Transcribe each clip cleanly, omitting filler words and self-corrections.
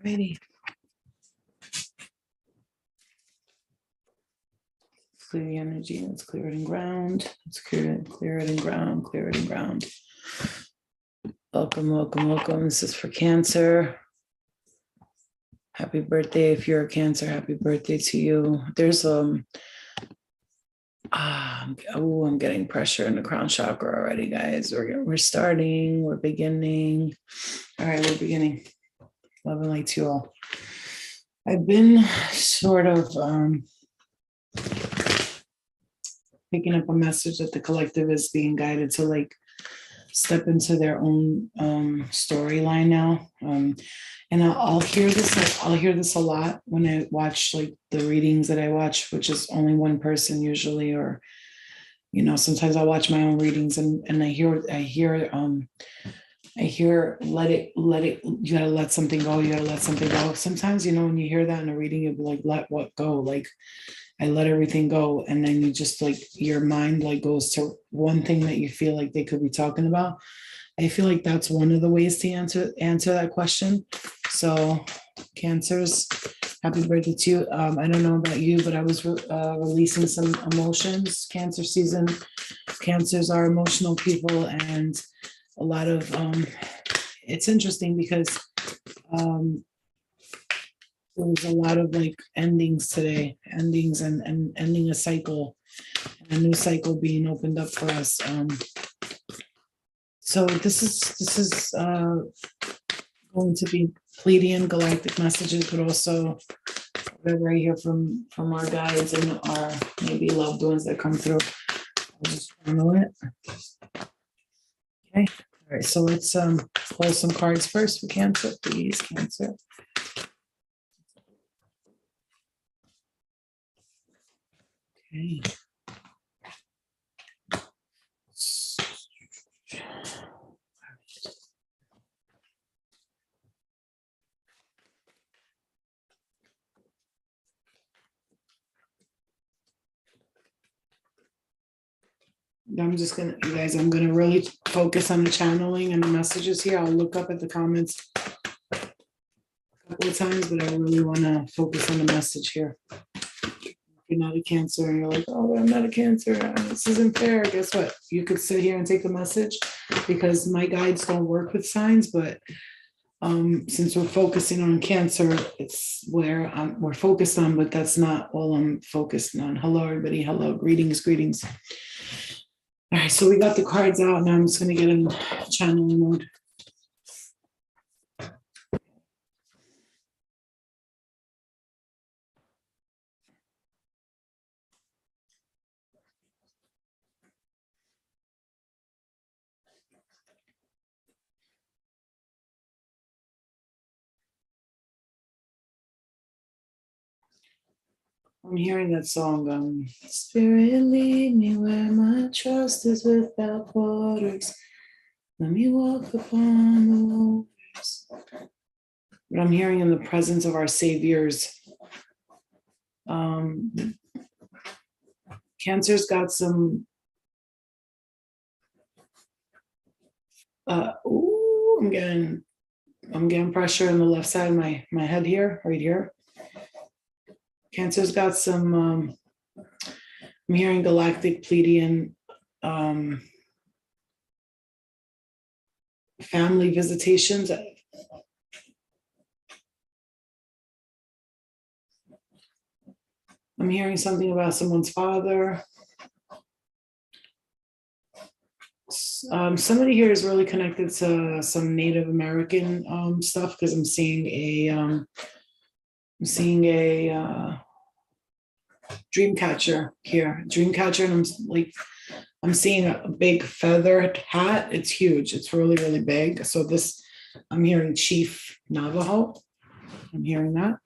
Alrighty. Clear the energy. Let's clear it in ground. Let's clear it in ground. Clear it in ground. Welcome, welcome, welcome. This is for Cancer. Happy birthday. If you're a Cancer, happy birthday to you. There's I'm getting pressure in the crown chakra already, guys. We're starting. We're beginning. All right, we're beginning. Love and light to you all. I've been sort of picking up a message that the collective is being guided to like step into their own storyline now. And I'll hear this. I'll hear this a lot when I watch like the readings that I watch, which is only one person usually, or sometimes I watch my own readings and I hear let it, you gotta let something go, you gotta let something go. Sometimes, when you hear that in a reading, you'll be like, let what go? Like, I let everything go. And then you just like, your mind like goes to one thing that you feel like they could be talking about. I feel like that's one of the ways to answer that question. So Cancers, happy birthday to you. I don't know about you, but I was releasing some emotions. Cancer season. Cancers are emotional people, and a lot of it's interesting because there was a lot of like endings today, and ending a cycle, and a new cycle being opened up for us. So this is going to be Pleiadian galactic messages, but also whatever I hear from our guides and our maybe loved ones that come through. I'll just channel it. Okay. All right. So let's pull some cards first for Cancer, please, Cancer. Okay. I'm gonna really focus on the channeling and the messages here. I'll look up at the comments a couple of times, but I really want to focus on the message here. If you're not a Cancer and you're like, oh, I'm not a Cancer, this isn't fair. Guess what? You could sit here and take the message, because my guides don't work with signs, but since we're focusing on Cancer, it's where we're focused on, but that's not all I'm focused on. Hello, everybody. Hello, greetings. All right, so we got the cards out. Now I'm just going to get in channeling mode. I'm hearing that song, Spirit, lead me where my trust is without borders. Let me walk upon the waters. But I'm hearing in the presence of our saviors. Cancer's got some, I'm getting pressure on the left side of my head here, right here. Cancer's got some, I'm hearing galactic Pleiadian family visitations. I'm hearing something about someone's father. Somebody here is really connected to some Native American stuff, because I'm seeing a dream catcher here, and I'm seeing a big feathered hat. It's huge. It's really, really big. So I'm hearing Chief Navajo. I'm hearing that.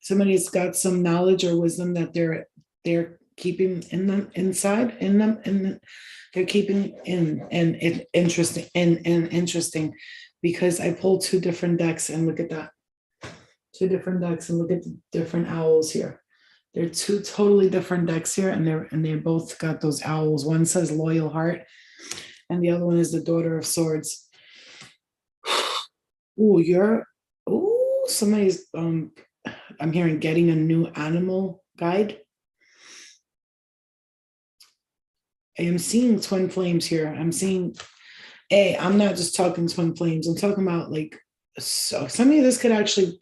Somebody's got some knowledge or wisdom that they're keeping in them, inside in them, and they're keeping in. And it's interesting because I pulled two different decks, and look at that. Two different decks, and look at the different owls here. They're two totally different decks here, and they both got those owls. One says loyal heart, and the other one is the Daughter of Swords. Somebody's, I'm hearing getting a new animal guide. I am seeing twin flames here. I'm seeing, I'm not just talking twin flames. I'm talking about like, so some of this could actually,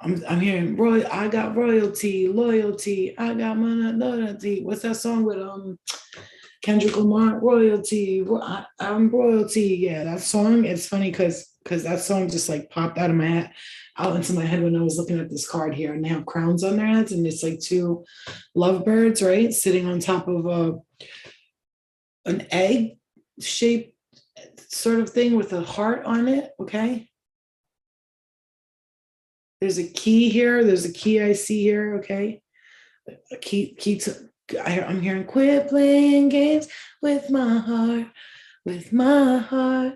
I'm hearing I got royalty, loyalty. I got my loyalty. What's that song with Kendrick Lamar? Royalty. I'm royalty. Yeah, that song. It's funny because that song just like popped out into my head when I was looking at this card here, and they have crowns on their heads, and it's like two lovebirds, right, sitting on top of an egg shaped sort of thing with a heart on it. Okay. There's a key here. There's a key I see here. Okay. A key to, I'm hearing quit playing games with my heart, with my heart.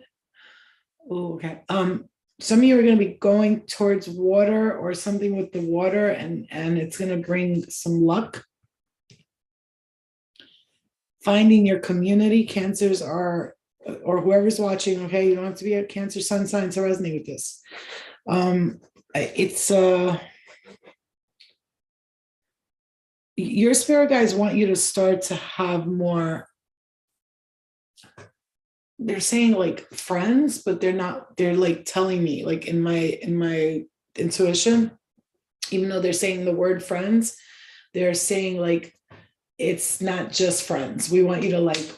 Oh, okay. Some of you are going to be going towards water or something with the water, and it's going to bring some luck. Finding your community. Cancers are, or whoever's watching, okay, you don't have to be a Cancer sun sign to resonate with this. It's your spirit guides want you to start to have more, they're saying like friends, but they're like telling me like in my intuition, even though they're saying the word friends, they're saying like, it's not just friends. We want you to like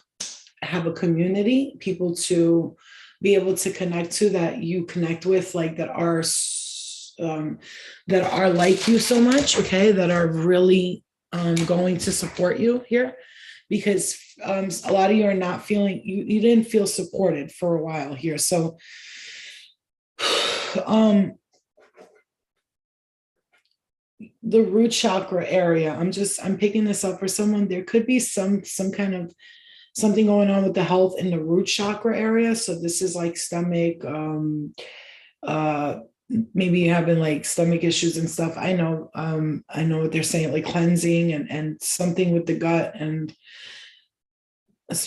have a community, people to be able to connect to, that you connect with, like that are like you so much, okay, that are really going to support you here, because a lot of you are not feeling, you didn't feel supported for a while here. So the root chakra area, I'm picking this up for someone. There could be some kind of something going on with the health in the root chakra area. So this is like stomach, maybe you're having like stomach issues and stuff. I know what they're saying, like cleansing and something with the gut. And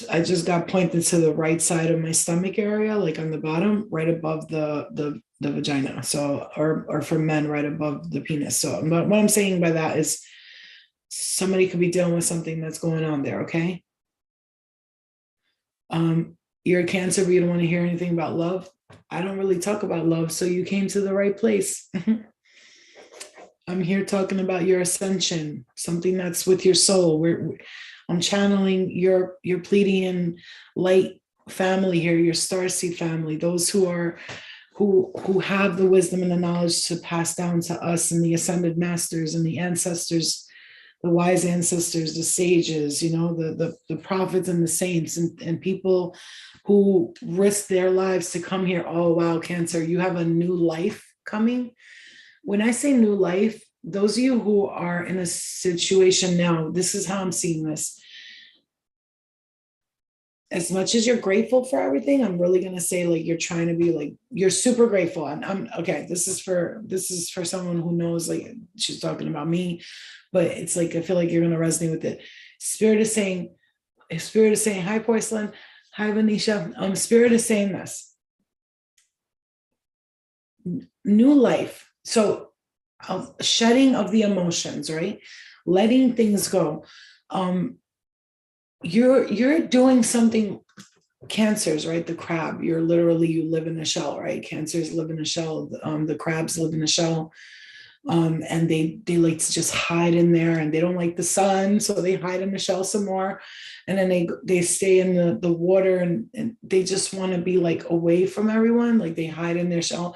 I just got pointed to the right side of my stomach area, like on the bottom, right above the vagina. So, or for men, right above the penis. So what I'm saying by that is somebody could be dealing with something that's going on there. Okay. You're a Cancer, but you don't want to hear anything about love. I don't really talk about love, so you came to the right place. I'm here talking about your ascension, something that's with your soul. I'm channeling your Pleiadian light family here, your starseed family, those who have the wisdom and the knowledge to pass down to us, and the ascended masters and the ancestors, the wise ancestors, the sages, the prophets and the saints, and people who risk their lives to come here. Oh, wow, Cancer, you have a new life coming. When I say new life, those of you who are in a situation now, this is how I'm seeing this. As much as you're grateful for everything, I'm really going to say like you're trying to be like, you're super grateful. And I'm okay. This is for someone who knows, like she's talking about me, but it's like, I feel like you're going to resonate with it. Spirit is saying, hi, Porcelain. Hi, Venetia. Spirit is saying this. New life. So shedding of the emotions, right? Letting things go. You're doing something, Cancers, right? The crab, you live in a shell, right? Cancers live in a shell. The crabs live in a shell. And they like to just hide in there, and they don't like the sun, so they hide in the shell some more, and then they stay in the water, and they just want to be like away from everyone, like they hide in their shell.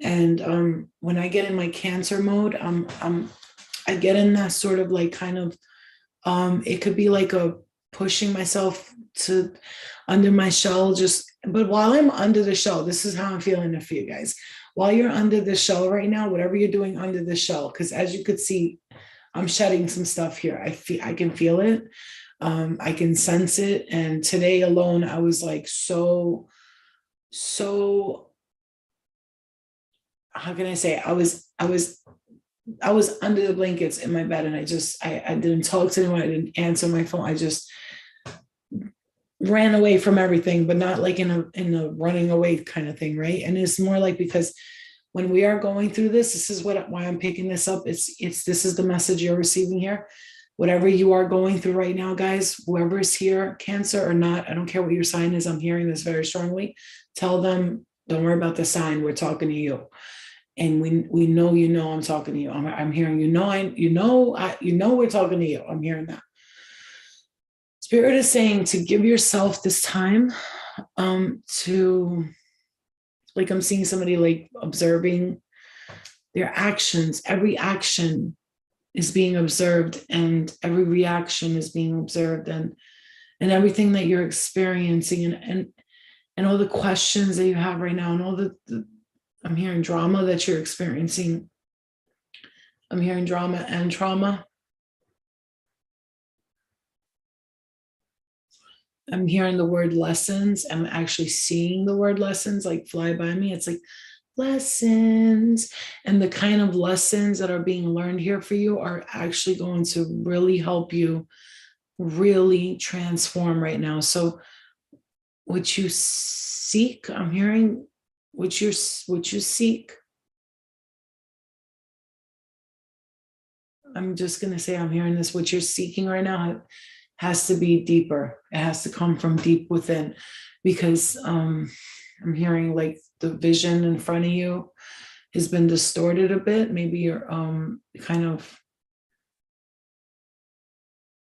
And when I get in my Cancer mode, I get in that sort of like kind of it could be like a pushing myself to under my shell, but while I'm under the shell, this is how I'm feeling it for you guys. While you're under the shell right now, whatever you're doing under the shell, because as you could see, I'm shedding some stuff here. I can feel it. I can sense it. And today alone, I was like, so, how can I say? I was under the blankets in my bed, and I didn't talk to anyone. I didn't answer my phone. I just ran away from everything, but not like in a running away kind of thing, right? And it's more like, because when we are going through this is why I'm picking this up. This is the message you're receiving here. Whatever you are going through right now, guys, whoever is here, Cancer or not, I don't care what your sign is, I'm hearing this very strongly. Tell them, don't worry about the sign, we're talking to you. And we know, I'm talking to you. I'm hearing, we're talking to you. I'm hearing that. Spirit is saying to give yourself this time to, like, I'm seeing somebody like observing their actions. Every action is being observed, and every reaction is being observed, and everything that you're experiencing, and all the questions that you have right now, and all the I'm hearing drama that you're experiencing. I'm hearing drama and trauma. I'm hearing the word lessons. I'm actually seeing the word lessons like fly by me. It's like lessons. And the kind of lessons that are being learned here for you are actually going to really help you really transform right now. So what you seek, I'm hearing what you seek. I'm just going to say, I'm hearing this, what you're seeking right now has to be deeper. It has to come from deep within, because I'm hearing like the vision in front of you has been distorted a bit. Maybe you're kind of,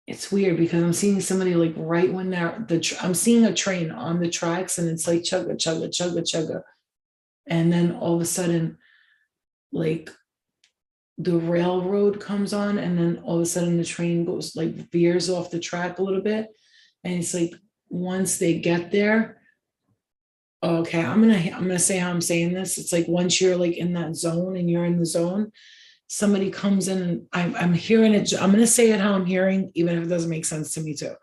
it's weird because I'm seeing somebody like right when I'm seeing a train on the tracks, and it's like chugga, chugga, chugga, chugga. And then all of a sudden, like the railroad comes on, and then all of a sudden the train goes like veers off the track a little bit. And it's like, once they get there, okay, I'm gonna say how I'm saying this. It's like once you're like in that zone and you're in the zone, somebody comes in, and I'm hearing it. I'm gonna say it how I'm hearing, even if it doesn't make sense to me too.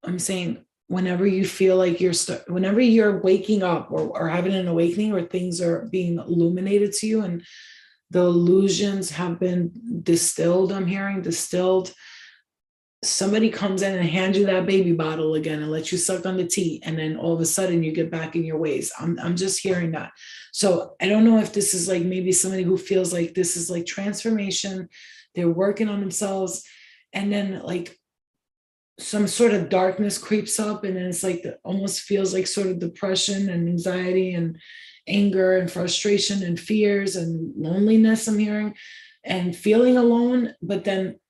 I'm saying whenever you feel like whenever you're waking up or having an awakening, or things are being illuminated to you, and the illusions have been distilled, I'm hearing distilled. Somebody comes in and hands you that baby bottle again and lets you suck on the tea, and then all of a sudden you get back in your ways. I'm just hearing that. So I don't know if this is like maybe somebody who feels like this is like transformation. They're working on themselves, and then like some sort of darkness creeps up, and then it's like almost feels like sort of depression and anxiety and anger and frustration and fears and loneliness, I'm hearing, and feeling alone. But then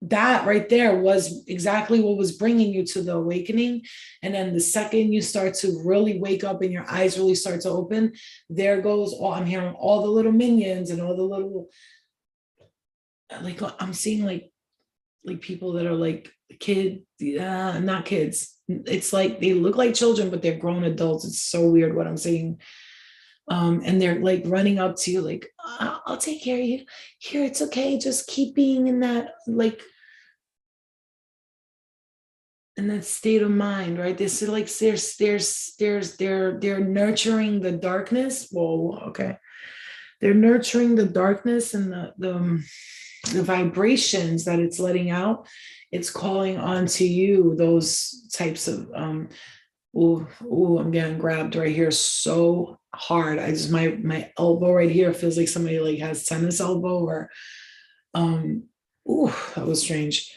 that right there was exactly what was bringing you to the awakening. And then the second you start to really wake up and your eyes really start to open, there goes all, I'm hearing all the little minions and all the little, like I'm seeing like people that are like not kids. It's like they look like children, but they're grown adults. It's so weird what I'm seeing. And they're like running up to you, like, I'll take care of you. Here, it's okay. Just keep being in that, like, in that state of mind, right? This is like they're nurturing the darkness. Whoa, okay. They're nurturing the darkness and the vibrations that it's letting out. It's calling onto you those types of I'm getting grabbed right here so hard. I just my elbow right here feels like somebody like has tennis elbow, or that was strange.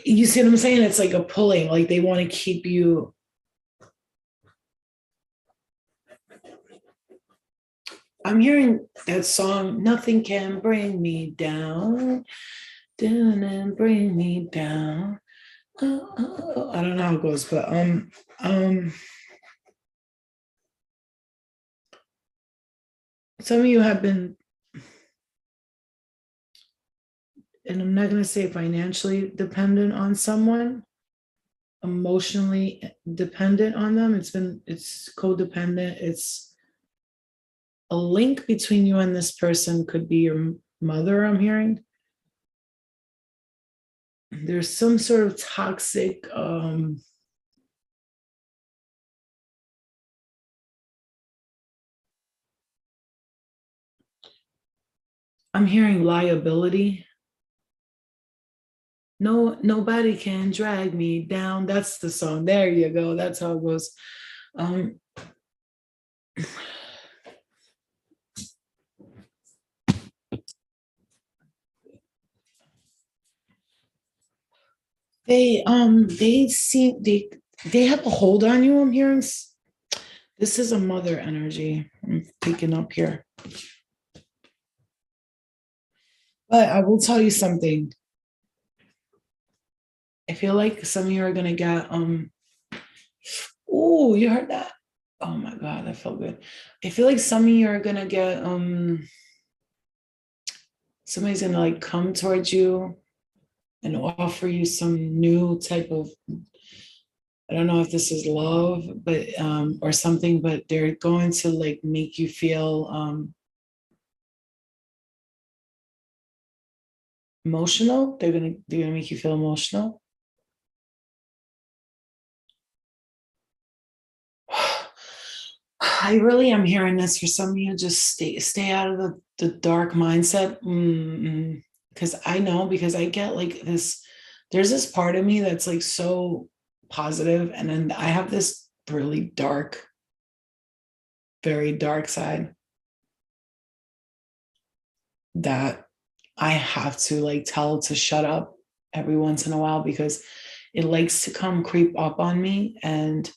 You see what I'm saying? It's like a pulling, like they want to keep you. I'm hearing that song, Nothing Can Bring Me Down, and bring me down. I don't know how it goes, but some of you have been, and I'm not going to say financially dependent on someone, emotionally dependent on them. It's codependent. It's a link between you and this person. Could be your mother, I'm hearing. There's some sort of toxic I'm hearing liability. No, nobody can drag me down. That's the song. There you go. That's how it goes. Um, they seem they have a hold on you. I'm hearing this is a mother energy I'm picking up here. But I will tell you something. I feel like some of you are gonna get oh, you heard that? Oh my god, that felt good. I feel like some of you are gonna get somebody's gonna like come towards you and offer you some new type of, I don't know if this is love, but or something, but they're going to like make you feel emotional. They're gonna make you feel emotional. I really am hearing this for some of you. Just stay out of the dark mindset. Because I know, because I get like this, there's this part of me that's like so positive, and then I have this really dark, very dark side that I have to like tell to shut up every once in a while, because it likes to come creep up on me. And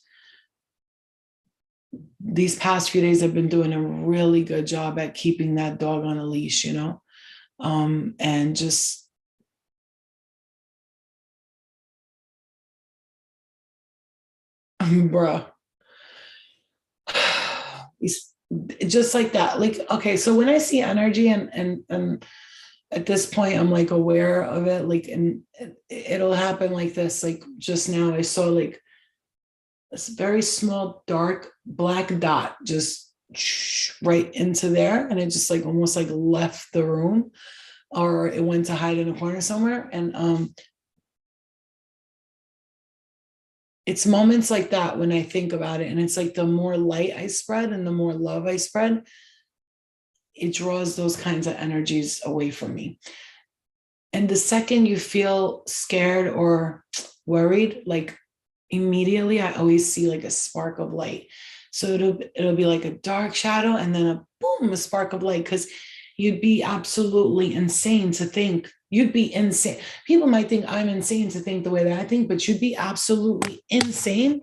these past few days I've been doing a really good job at keeping that dog on a leash, and just bruh, it's just like that. Like, okay, so when I see energy and at this point I'm like aware of it, like, and it'll happen like this. Like just now I saw like this very small dark black dot just right into there, and it just like almost like left the room, or it went to hide in a corner somewhere. And it's moments like that when I think about it, and it's like the more light I spread and the more love I spread, it draws those kinds of energies away from me. And the second you feel scared or worried, like immediately I always see like a spark of light. So it'll be like a dark shadow and then a boom, a spark of light. Because you'd be absolutely insane to think, you'd be insane. People might think I'm insane to think the way that I think, but you'd be absolutely insane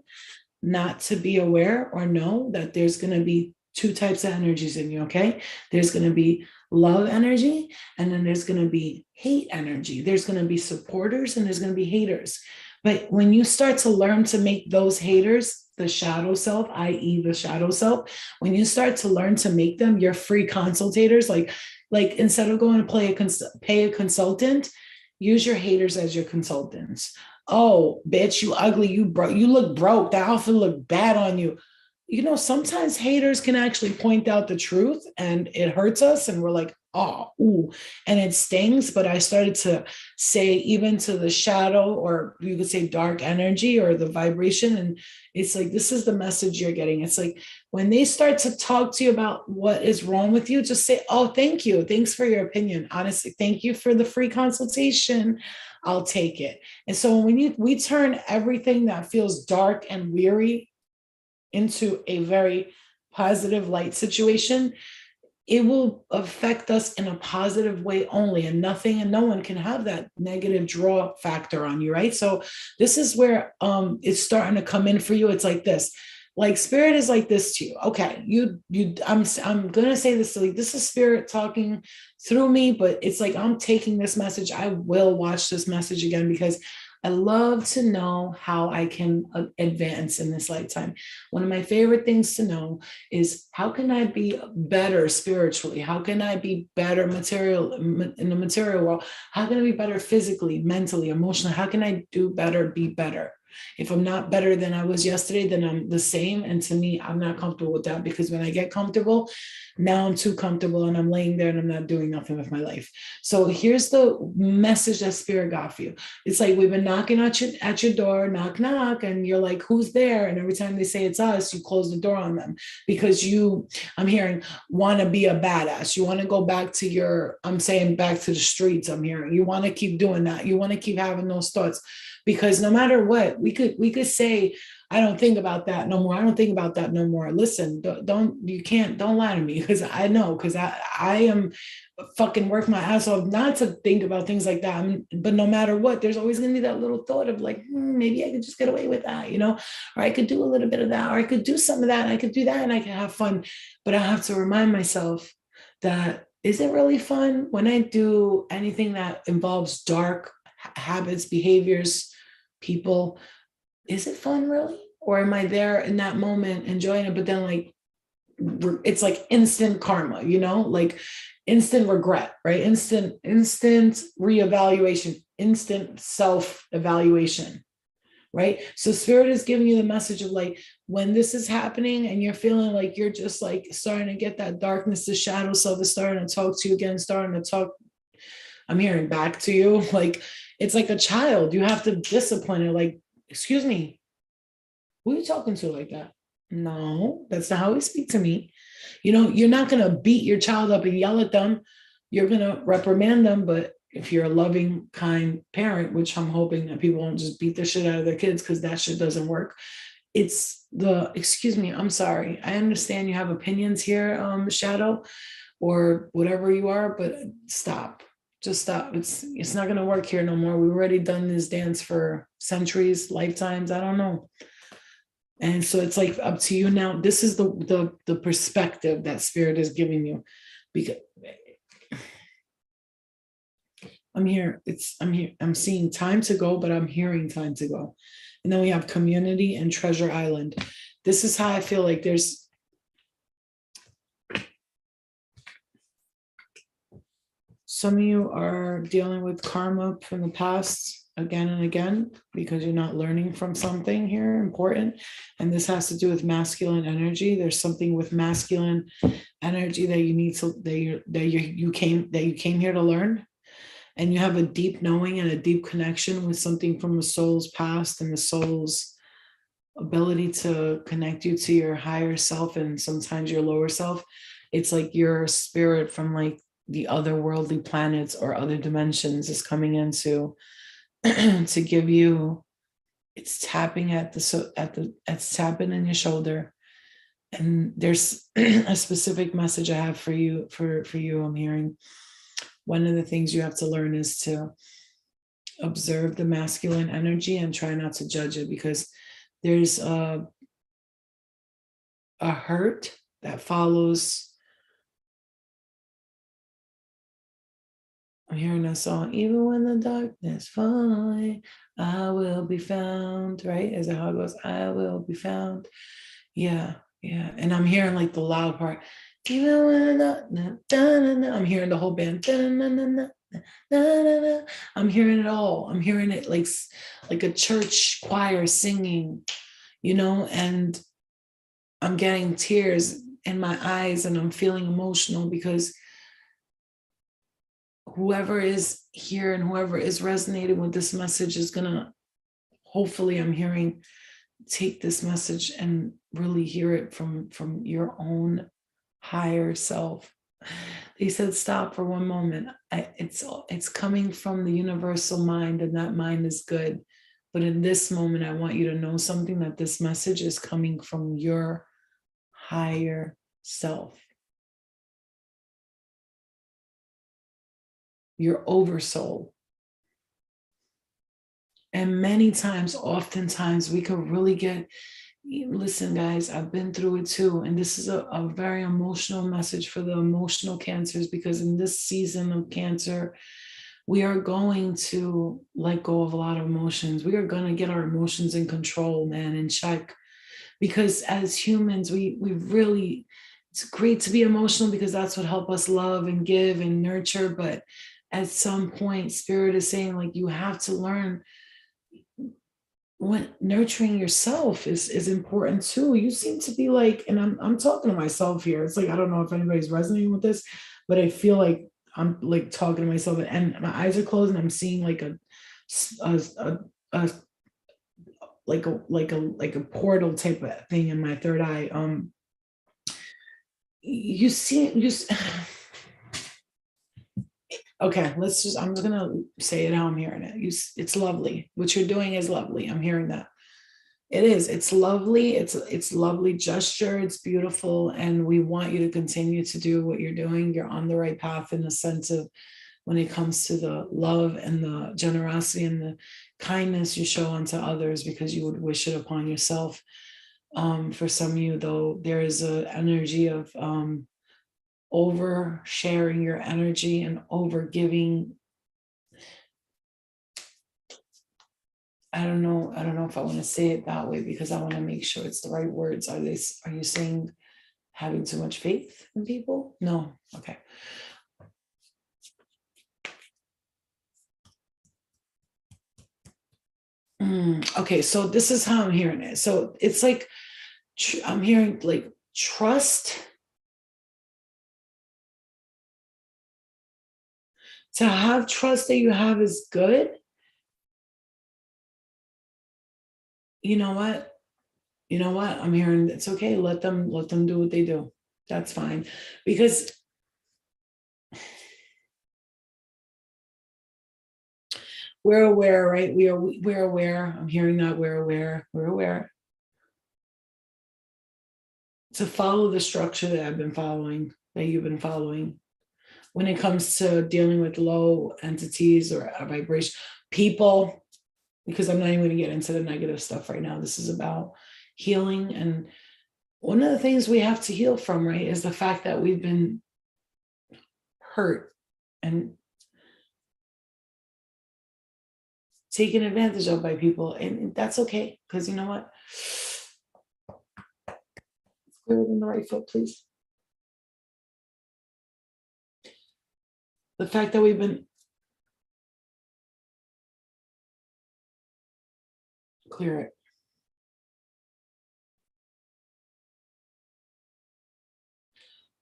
not to be aware or know that there's going to be two types of energies in you. Okay, there's going to be love energy, and then there's going to be hate energy. There's going to be supporters and there's going to be haters. But when you start to learn to make those haters the shadow self, i.e. the shadow self, when you start to learn to make them your free consultators, like instead of going to pay a consultant, use your haters as your consultants. Oh, bitch, you ugly, you broke, you look broke, that outfit look bad on you. Sometimes haters can actually point out the truth and it hurts us, and we're like, oh, ooh, and it stings. But I started to say, even to the shadow, or you could say dark energy or the vibration, and it's like, this is the message you're getting. It's like when they start to talk to you about what is wrong with you, just say, oh, thank you. Thanks for your opinion. Honestly, thank you for the free consultation. I'll take it. And so when we turn everything that feels dark and weary into a very positive light situation, it will affect us in a positive way only, and nothing and no one can have that negative draw factor on you, right? So this is where it's starting to come in for you. It's like this, like spirit is like this to you. Okay, I'm gonna say this, like this is spirit talking through me, but it's like I'm taking this message. I will watch this message again, because I love to know how I can advance in this lifetime. One of my favorite things to know is, how can I be better spiritually? How can I be better in the material world? How can I be better physically, mentally, emotionally? How can I do better, be better? If I'm not better than I was yesterday, then I'm the same. And to me, I'm not comfortable with that, because when I get comfortable, now I'm too comfortable and I'm laying there and I'm not doing nothing with my life. So here's the message that Spirit got for you. It's like we've been knocking at your door, knock, knock, and you're like, who's there? And every time they say it's us, you close the door on them, because I'm hearing, want to be a badass. You want to go back to I'm saying back to the streets. I'm hearing you want to keep doing that. You want to keep having those thoughts, because no matter what, we could say, I don't think about that no more. I don't think about that no more. Listen, don't lie to me, because I know, because I am fucking work my ass off not to think about things like that. But no matter what, there's always going to be that little thought of like, maybe I could just get away with that, or I could do a little bit of that, or I could do some of that, and I could do that, and I can have fun. But I have to remind myself that, is it really fun when I do anything that involves dark habits, behaviors, people? Is it fun really? Or am I there in that moment enjoying it? But then like, it's like instant karma, like instant regret, right? Instant reevaluation, instant self-evaluation, right? So Spirit is giving you the message of like, when this is happening and you're feeling like you're just like starting to get that darkness, the shadow self is starting to talk to you again, I'm hearing back to you. Like, it's like a child. You have to discipline it. Like, excuse me, who are you talking to like that? No, that's not how he speak to me. You're not going to beat your child up and yell at them. You're going to reprimand them. But if you're a loving, kind parent, which I'm hoping that people won't just beat the shit out of their kids, because that shit doesn't work. It's excuse me, I'm sorry. I understand you have opinions here, Shadow, or whatever you are, but stop. Just stop. It's not going to work here no more. We've already done this dance for centuries, lifetimes. I don't know. And so it's like up to you now. This is the perspective that Spirit is giving you, because I'm seeing time to go, but I'm hearing time to go. And then we have community and treasure island. This is how I feel like there's some of you are dealing with karma from the past again and again, because you're not learning from something here important. And this has to do with masculine energy. There's something with masculine energy that you need to, you came here to learn. And you have a deep knowing and a deep connection with something from the soul's past and the soul's ability to connect you to your higher self and sometimes your lower self. It's like your spirit from like the otherworldly planets or other dimensions is coming into to give you, it's tapping it's tapping in your shoulder. And there's a specific message I have for you, I'm hearing. One of the things you have to learn is to observe the masculine energy and try not to judge it, because there's a hurt that follows. I'm hearing a song, even when the darkness falls, I will be found, right? Is that how it goes? I will be found. Yeah. And I'm hearing like the loud part. Even when I'm hearing the whole band. I'm hearing it all. I'm hearing it like a church choir singing, and I'm getting tears in my eyes and I'm feeling emotional, because whoever is here and whoever is resonating with this message is gonna, hopefully I'm hearing, take this message and really hear it from your own higher self. He said, stop for one moment. It's coming from the universal mind, and that mind is good. But in this moment, I want you to know something, that this message is coming from your higher self, your oversoul. And many times, oftentimes, we could really get, listen, guys, I've been through it too. And this is a very emotional message for the emotional cancers, because in this season of Cancer, we are going to let go of a lot of emotions. We are going to get our emotions in control, man, in check. Because as humans, we really, it's great to be emotional, because that's what helps us love and give and nurture. But at some point, Spirit is saying, like, you have to learn when nurturing yourself is important too. You seem to be like, and I'm talking to myself here. It's like, I don't know if anybody's resonating with this, but I feel like I'm like talking to myself, and my eyes are closed, and I'm seeing like a like a portal type of thing in my third eye. You see, okay, I'm just gonna say it how I'm hearing it. It's lovely. What you're doing is lovely. I'm hearing that. It is. It's lovely. It's lovely gesture. It's beautiful. And we want you to continue to do what you're doing. You're on the right path in the sense of when it comes to the love and the generosity and the kindness you show unto others, because you would wish it upon yourself. For some of you, though, there is an energy of over sharing your energy and over giving. I don't know if I want to say it that way, because I want to make sure it's the right words. Are you saying having too much faith in people? No. Okay. Okay, so this is how I'm hearing it. So it's like I'm hearing like trust. To have trust that you have is good. You know what? I'm hearing it's okay. Let them do what they do. That's fine. Because we're aware, right? We're aware. I'm hearing that we're aware. We're aware. To follow the structure that I've been following, that you've been following. When it comes to dealing with low entities or vibration, people, because I'm not even going to get into the negative stuff right now. This is about healing. And one of the things we have to heal from, right, is the fact that we've been hurt and taken advantage of by people. And that's okay, because you know what? Let's clear it in the right foot, please. The fact that we've been clear it.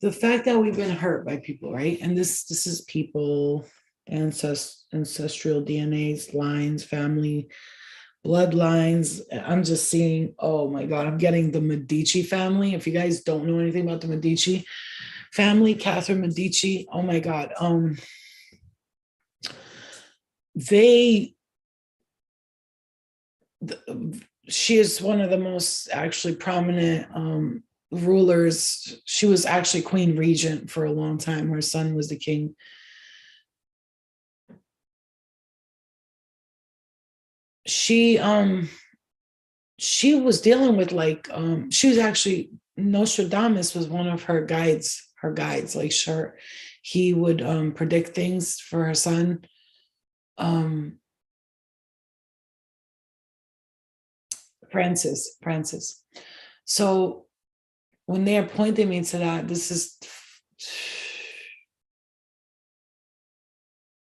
The fact that we've been hurt by people, right? And this is people, ancestral DNAs, lines, family, bloodlines. I'm just seeing, oh my God, I'm getting the Medici family. If you guys don't know anything about the Medici family, Catherine Medici, oh my God. She is one of the most actually prominent rulers. She was actually Queen Regent for a long time. Her son was the king. She was dealing with like she was actually, Nostradamus was one of her guides, like sure, he would predict things for her son. Francis. So when they appointed me to that, this is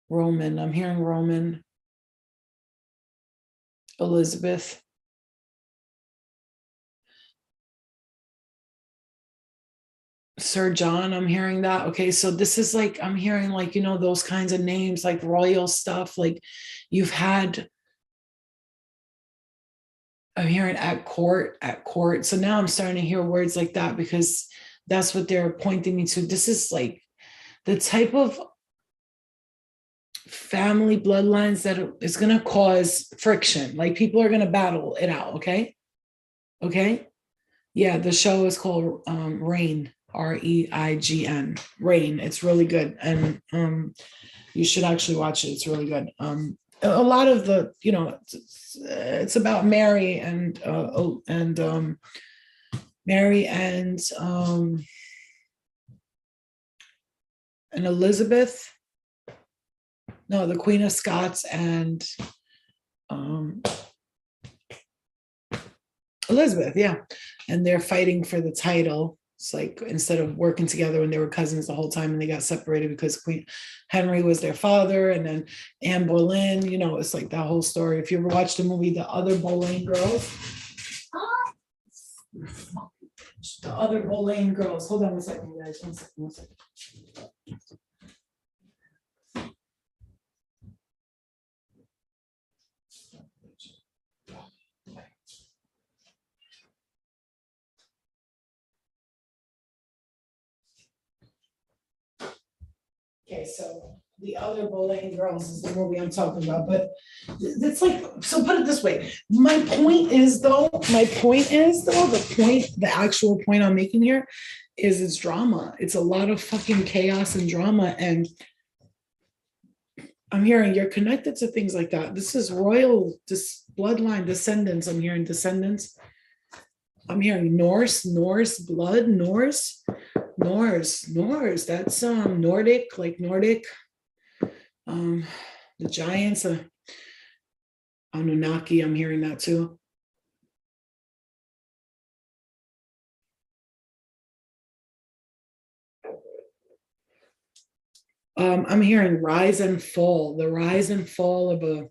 Roman. I'm hearing Roman. Elizabeth. Sir John, I'm hearing that. Okay, so this is like, I'm hearing like, those kinds of names, like royal stuff, like you've had, I'm hearing at court. So now I'm starting to hear words like that, because that's what they're pointing me to. This is like the type of family bloodlines that is going to cause friction. Like people are going to battle it out. Okay. Yeah, the show is called Reign, Reign, Reign. It's really good, and you should actually watch it. It's really good. A lot of the, it's about Mary and Elizabeth. No, the Queen of Scots and Elizabeth, yeah. And they're fighting for the title. It's like instead of working together when they were cousins the whole time and they got separated because Queen Henry was their father, and then Anne Boleyn, you know, it's like that whole story. If you ever watched the movie The Other Boleyn Girls, the other Boleyn girls. Hold on one second, guys. One second, one second. Okay, so The Other Boleyn Girls is the movie I'm talking about, but it's like, so put it this way. The actual point I'm making here is it's drama. It's a lot of fucking chaos and drama. And I'm hearing you're connected to things like that. This is royal, this bloodline descendants. I'm hearing descendants. I'm hearing Norse blood, Norse. That's Nordic, like Nordic. The giants, Anunnaki, I'm hearing that too. I'm hearing rise and fall, the rise and fall of a.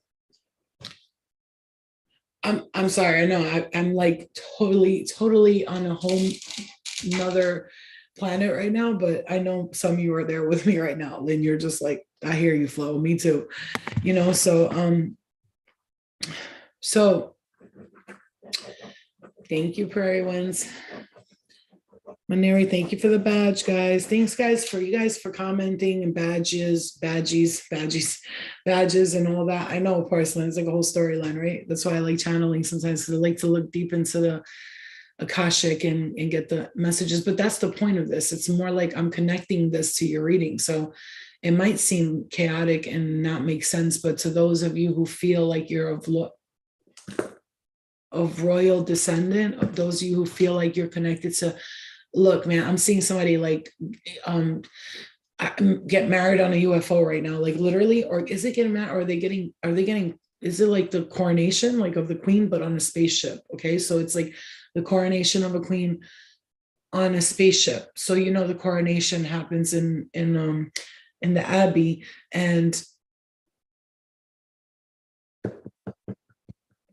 I'm sorry, I know I'm like totally on a whole another planet right now, but I know some of you are there with me right now. Then you're just like, I hear you, Flo. Me too. You know, so thank you, Prairie Winds. Maneri, thank you for the badge, guys. Thanks, guys, for you guys for commenting and badges and all that. I know porcelain is like a whole storyline, right? That's why I like channeling sometimes, because I like to look deep into the Akashic and get the messages. But that's the point of this. It's more like I'm connecting this to your reading. So it might seem chaotic and not make sense, but to those of you who feel like you're of royal descendant, of those of you who feel like you're connected to, look, man, I'm seeing somebody like get married on a UFO right now, like literally, or is it getting married? Or are they getting, is it like the coronation, like of the queen, but on a spaceship? Okay. So it's like the coronation of a queen on a spaceship. So, you know, the coronation happens in the Abbey,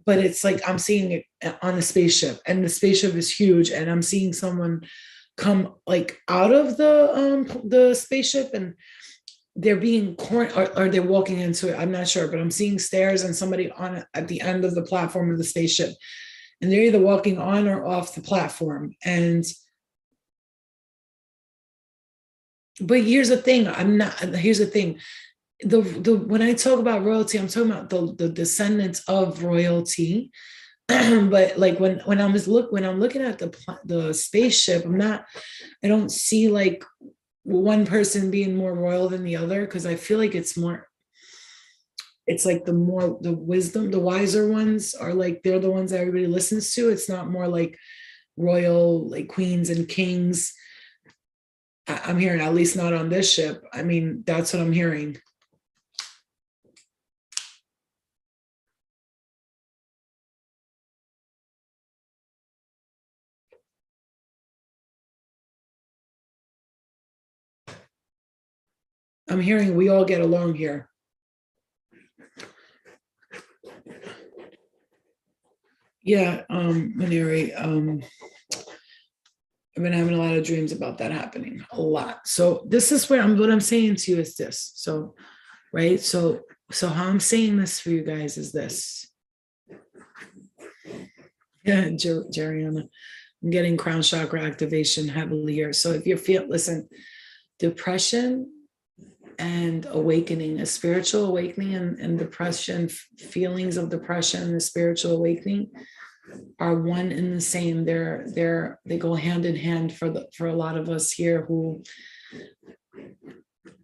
but it's like I'm seeing it on a spaceship, and the spaceship is huge, and I'm seeing someone come like out of the spaceship, and they're being or they're walking into it. I'm not sure, but I'm seeing stairs and somebody at the end of the platform of the spaceship, and they're either walking on or off the platform. But here's the thing. Here's the thing. When I talk about royalty, I'm talking about the descendants of royalty. But like when I'm looking at the spaceship, I don't see like one person being more royal than the other, because I feel like it's like the wisdom, the wiser ones are like, they're the ones that everybody listens to. It's not more like royal, like queens and kings. I'm hearing, at least not on this ship. I mean, that's what I'm hearing. I'm hearing we all get along here. Yeah, Maneri, I've been having a lot of dreams about that happening, a lot. So this is where what I'm saying to you is this. So, right. So how I'm saying this for you guys is this. Yeah, Jeriana, I'm getting crown chakra activation heavily here. So if you listen, depression and awakening, a spiritual awakening, and depression, feelings of depression and the spiritual awakening are one and the same. They go hand in hand for a lot of us here who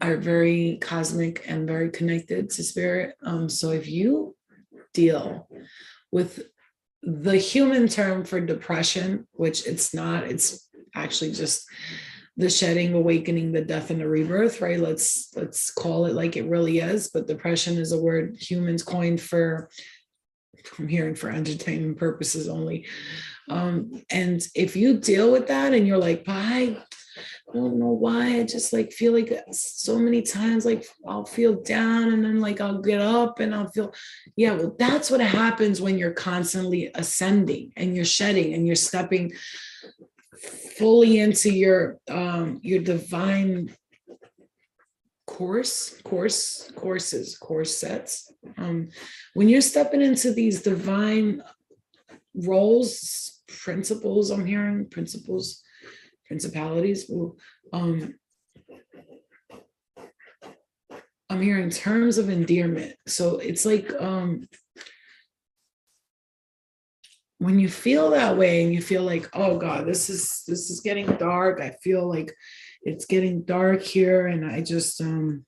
are very cosmic and very connected to spirit. So if you deal with the human term for depression, which it's not, it's actually just the shedding, awakening, the death, and the rebirth, right? Let's call it like it really is. But depression is a word humans coined for I'm hearing for entertainment purposes only. And if you deal with that and you're like, I don't know why, I just like feel like so many times, like I'll feel down and then like I'll get up and I'll feel, yeah, well, that's what happens when you're constantly ascending and you're shedding and you're stepping fully into your divine corsets. When you're stepping into these divine roles, principles, I'm hearing principalities. I'm hearing terms of endearment. So it's like when you feel that way and you feel like, oh God, this is getting dark. I feel like it's getting dark here, and I just don't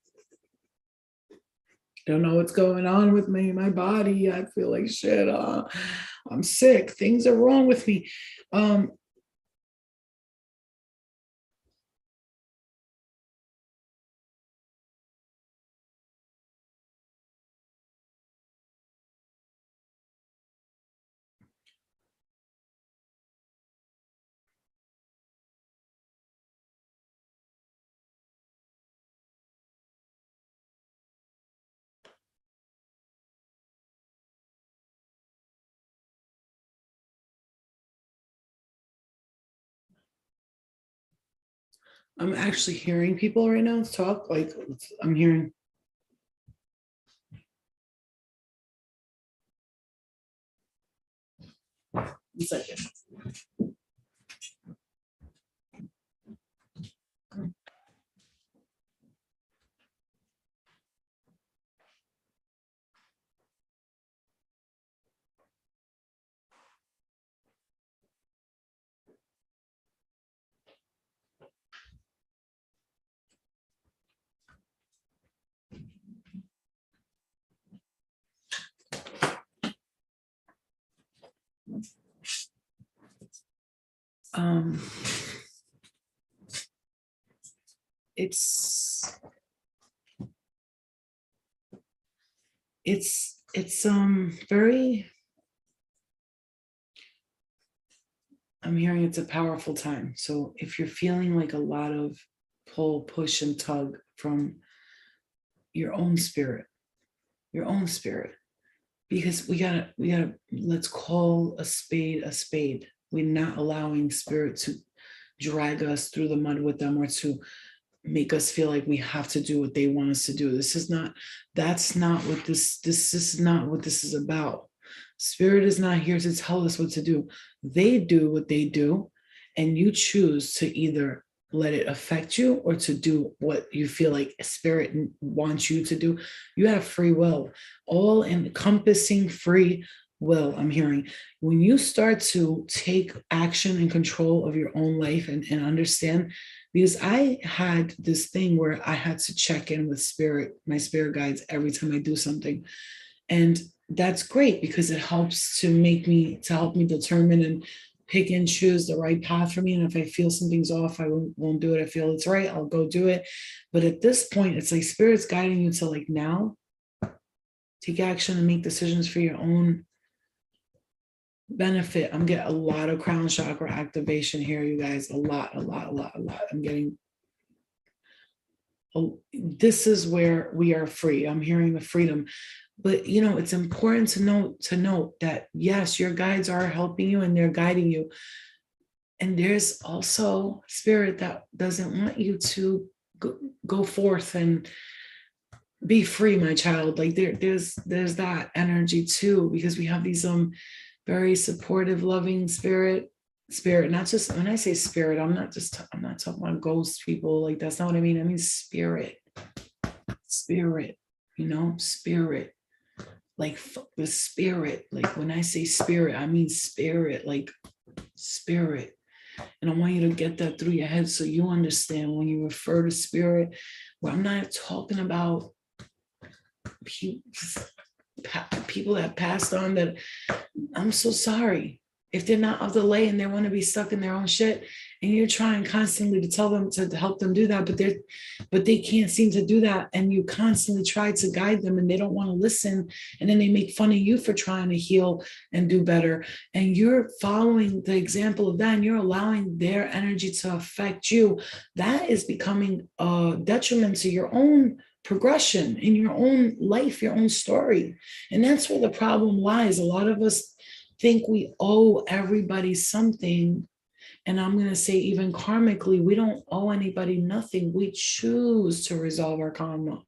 know what's going on with me, my body. I feel like shit. I'm sick. Things are wrong with me. I'm actually hearing people right now talk. Like I'm hearing. One second. It's very, I'm hearing it's a powerful time. So if you're feeling like a lot of pull, push, and tug from your own spirit, because we gotta let's call a spade a spade. We're not allowing spirit to drag us through the mud with them or to make us feel like we have to do what they want us to do. That's not what this is not what this is about. Spirit is not here to tell us what to do. They do what they do, and you choose to either let it affect you or to do what you feel like spirit wants you to do. You have free will, all encompassing free will. I'm hearing when you start to take action and control of your own life and understand, because I had this thing where I had to check in with spirit, my spirit guides, every time I do something. And that's great because it helps to help me determine and pick and choose the right path for me. And if I feel something's off, I won't do it. I feel it's right, I'll go do it. But at this point, it's like spirit's guiding you to like now take action and make decisions for your own benefit. I'm getting a lot of crown chakra activation here, you guys. A lot. I'm getting, this is where we are free. I'm hearing the freedom. But it's important to note that yes, your guides are helping you and they're guiding you. And there's also spirit that doesn't want you to go forth and be free, my child. Like there's that energy too, because we have these very supportive, loving spirit, not just, when I say spirit, I'm not talking about ghost people. Like that's not what I mean. I mean spirit, spirit, like the spirit. Like when I say spirit, I mean spirit, like spirit. And I want you to get that through your head so you understand when you refer to spirit, where I'm not talking about people that passed on, that I'm so sorry if they're not of the lay and they want to be stuck in their own shit And you're trying constantly to tell them to help them do that, but they can't seem to do that. And you constantly try to guide them and they don't want to listen. And then they make fun of you for trying to heal and do better. And you're following the example of that, and you're allowing their energy to affect you. That is becoming a detriment to your own progression in your own life, your own story. And that's where the problem lies. A lot of us think we owe everybody something. And I'm going to say, even karmically, we don't owe anybody nothing. We choose to resolve our karma.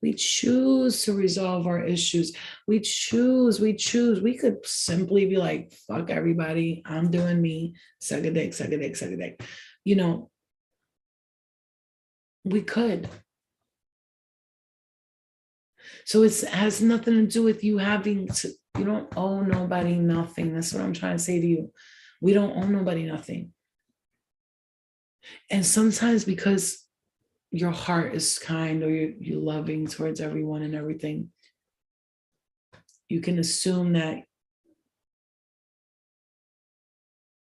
We choose to resolve our issues. We choose. We could simply be like, fuck everybody. I'm doing me. Suck a dick, suck a dick, suck a dick. You know, we could. So it has nothing to do with you having to, you don't owe nobody nothing. That's what I'm trying to say to you. We don't owe nobody nothing. And sometimes because your heart is kind, or you're loving towards everyone and everything, you can assume that.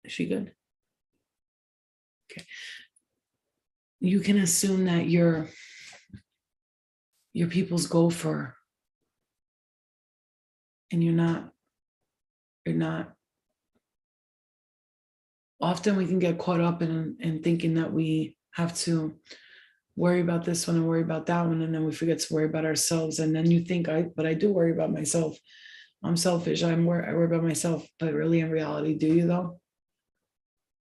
Is she good? Okay. You can assume that you're people's gopher, and you're not. Often we can get caught up in thinking that we have to worry about this one and worry about that one, and then we forget to worry about ourselves. And then you think, but I do worry about myself. I'm selfish. I worry about myself. But really, in reality, do you though?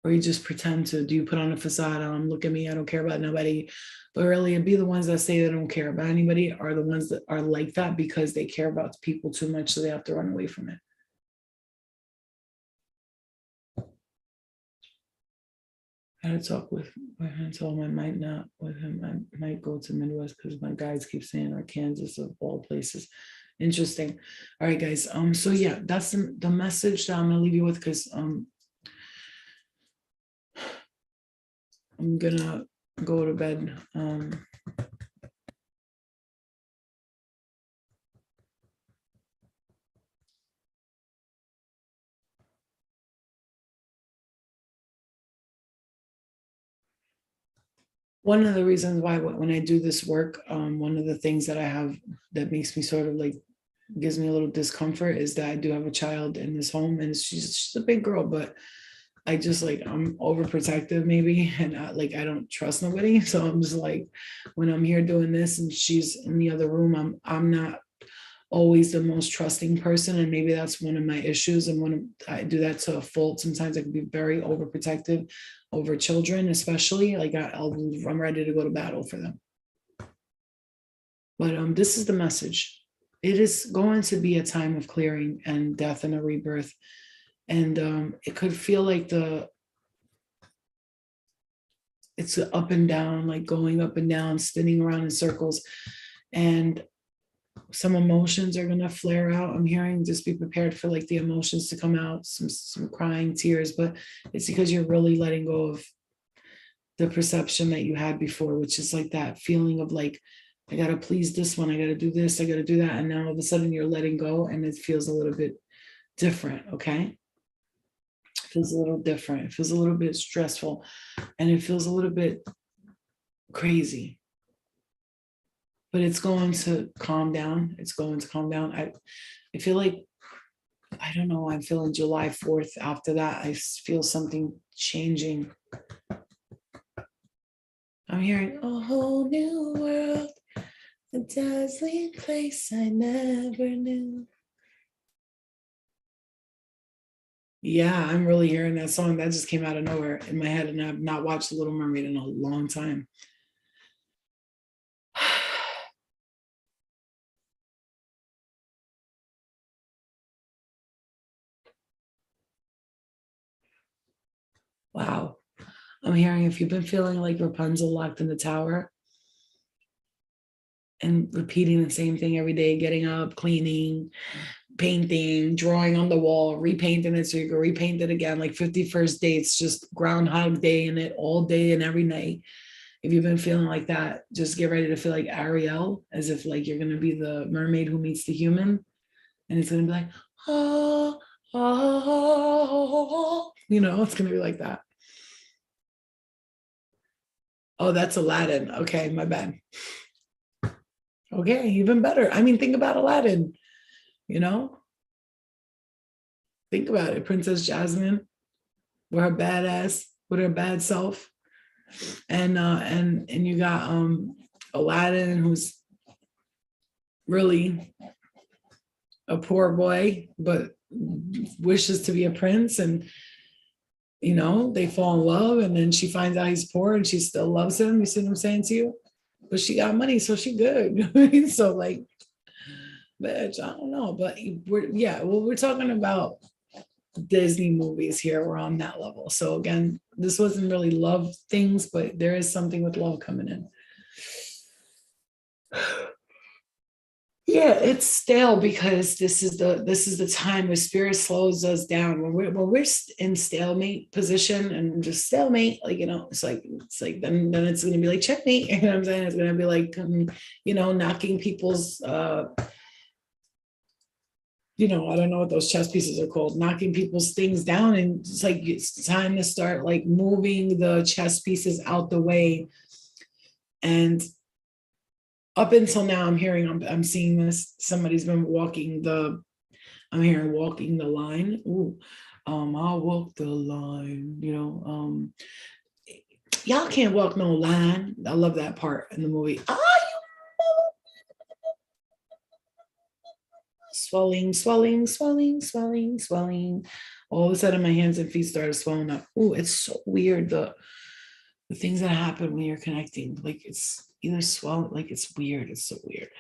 Or you just pretend to? Do you put on a facade on, look at me, I don't care about nobody? But really, it'd be the ones that say they don't care about anybody are the ones that are like that because they care about people too much, so they have to run away from it. I had to talk with him and told him I might not with him. I might go to Midwest because my guides keep saying Arkansas of all places. Interesting. All right, guys. So yeah, that's the message that I'm gonna leave you with, because I'm gonna go to bed. One of the reasons why when I do this work, one of the things that I have that makes me sort of like, gives me a little discomfort, is that I do have a child in this home, and she's a big girl, but I just like, I'm overprotective maybe, and I don't trust nobody. So I'm just like, when I'm here doing this and she's in the other room, I'm not always the most trusting person, and maybe that's one of my issues. And when I do that to a fault, sometimes I can be very overprotective over children, especially like I'm ready to go to battle for them. But this is the message. It is going to be a time of clearing and death and a rebirth. And it could feel like it's up and down, like going up and down, spinning around in circles. And some emotions are going to flare out. I'm hearing, just be prepared for like the emotions to come out, some crying, tears, but it's because you're really letting go of the perception that you had before, which is like that feeling of like, I got to please this one, I got to do this, I got to do that. And now all of a sudden you're letting go, and it feels a little bit different. Okay. It feels a little different. It feels a little bit stressful, and it feels a little bit crazy, but it's going to calm down. It's going to calm down. I feel like, I don't know, I'm feeling July 4th. After that, I feel something changing. I'm hearing a whole new world, a dazzling place I never knew. Yeah, I'm really hearing that song. That just came out of nowhere in my head, and I've not watched The Little Mermaid in a long time. Wow. I'm hearing, if you've been feeling like Rapunzel locked in the tower and repeating the same thing every day, getting up, cleaning, painting, drawing on the wall, repainting it so you can repaint it again, like 51st dates, just Groundhog Day in it all day and every night. If you've been feeling like that, just get ready to feel like Ariel, as if like you're going to be the mermaid who meets the human, and it's going to be like, oh, oh, you know, it's going to be like that. Oh, that's Aladdin. Okay, my bad. Okay, even better. I mean, think about Aladdin, you know? Think about it. Princess Jasmine with her badass, with her bad self. And you got Aladdin, who's really a poor boy, but wishes to be a prince. And they fall in love, and then she finds out he's poor and she still loves him. You see what I'm saying to you? But she got money, so she good. So like, bitch, I don't know. But we're talking about Disney movies here. We're on that level. So again, this wasn't really love things, but there is something with love coming in. Yeah, it's stale because this is the time where spirit slows us down when we're in stalemate position and just stalemate, like it's like then it's gonna be like checkmate. You know what I'm saying? It's gonna be like knocking people's I don't know what those chess pieces are called, knocking people's things down, and it's like it's time to start like moving the chess pieces out the way. And up until now, I'm seeing this. Somebody's been I'm hearing walking the line. Ooh, I'll walk the line, y'all can't walk no line. I love that part in the movie. Swelling, swelling, swelling, swelling, swelling. All of a sudden, my hands and feet started swelling up. Ooh, it's so weird. The things that happen when you're connecting, like it's either swell, like it's weird. It's so weird.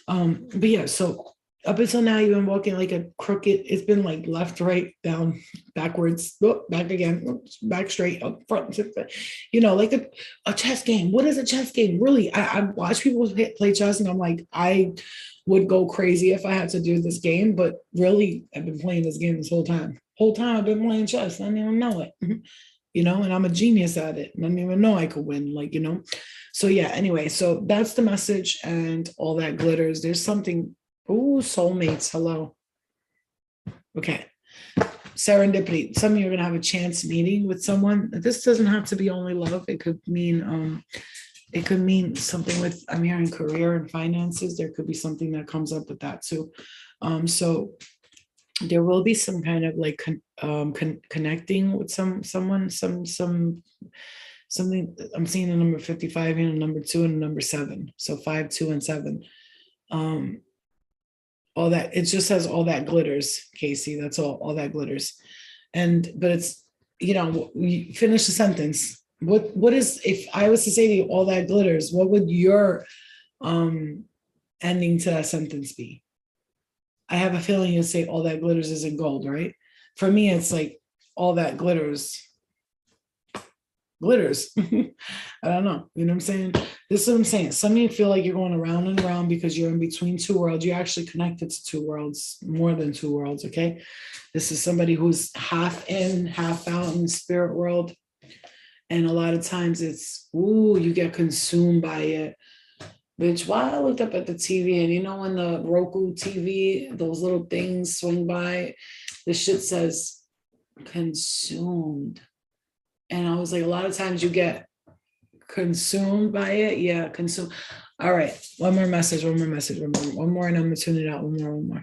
But yeah, so up until now, you've been walking like a crooked, it's been like left, right, down, backwards, back again, back straight, up front, like a chess game. What is a chess game? Really, I watch people play chess and I'm like, I would go crazy if I had to do this game, but really, I've been playing this game this whole time. Whole time I've been playing chess. I didn't even know it. And I'm a genius at it. I didn't even know I could win, So yeah, anyway, so that's the message and all that glitters. There's something, soulmates, hello. Okay. Serendipity. Some of you are gonna have a chance meeting with someone. This doesn't have to be only love. It could mean something with, I'm hearing career and finances. There could be something that comes up with that too. So there will be some kind of like connecting with something. I'm seeing a number 55 and a number 2 and a number 7. So 5, 2, and 7. All that, it just says all that glitters, Casey. That's all that glitters. But it's, you finish the sentence. What is, if I was to say to you, all that glitters, what would your ending to that sentence be? I have a feeling you'll say all that glitters isn't gold, right? For me, it's like all that glitters. I don't know. You know what I'm saying? This is what I'm saying. Some of you feel like you're going around and around because you're in between two worlds. You're actually connected to two worlds, more than two worlds, okay? This is somebody who's half in, half out in the spirit world. And a lot of times it's, you get consumed by it. Bitch, why I looked up at the TV and when the Roku TV, those little things swing by, the shit says consumed. And I was like, a lot of times you get consumed by it. Yeah, consumed. All right, one more message, one more, and I'm gonna tune it out. One more.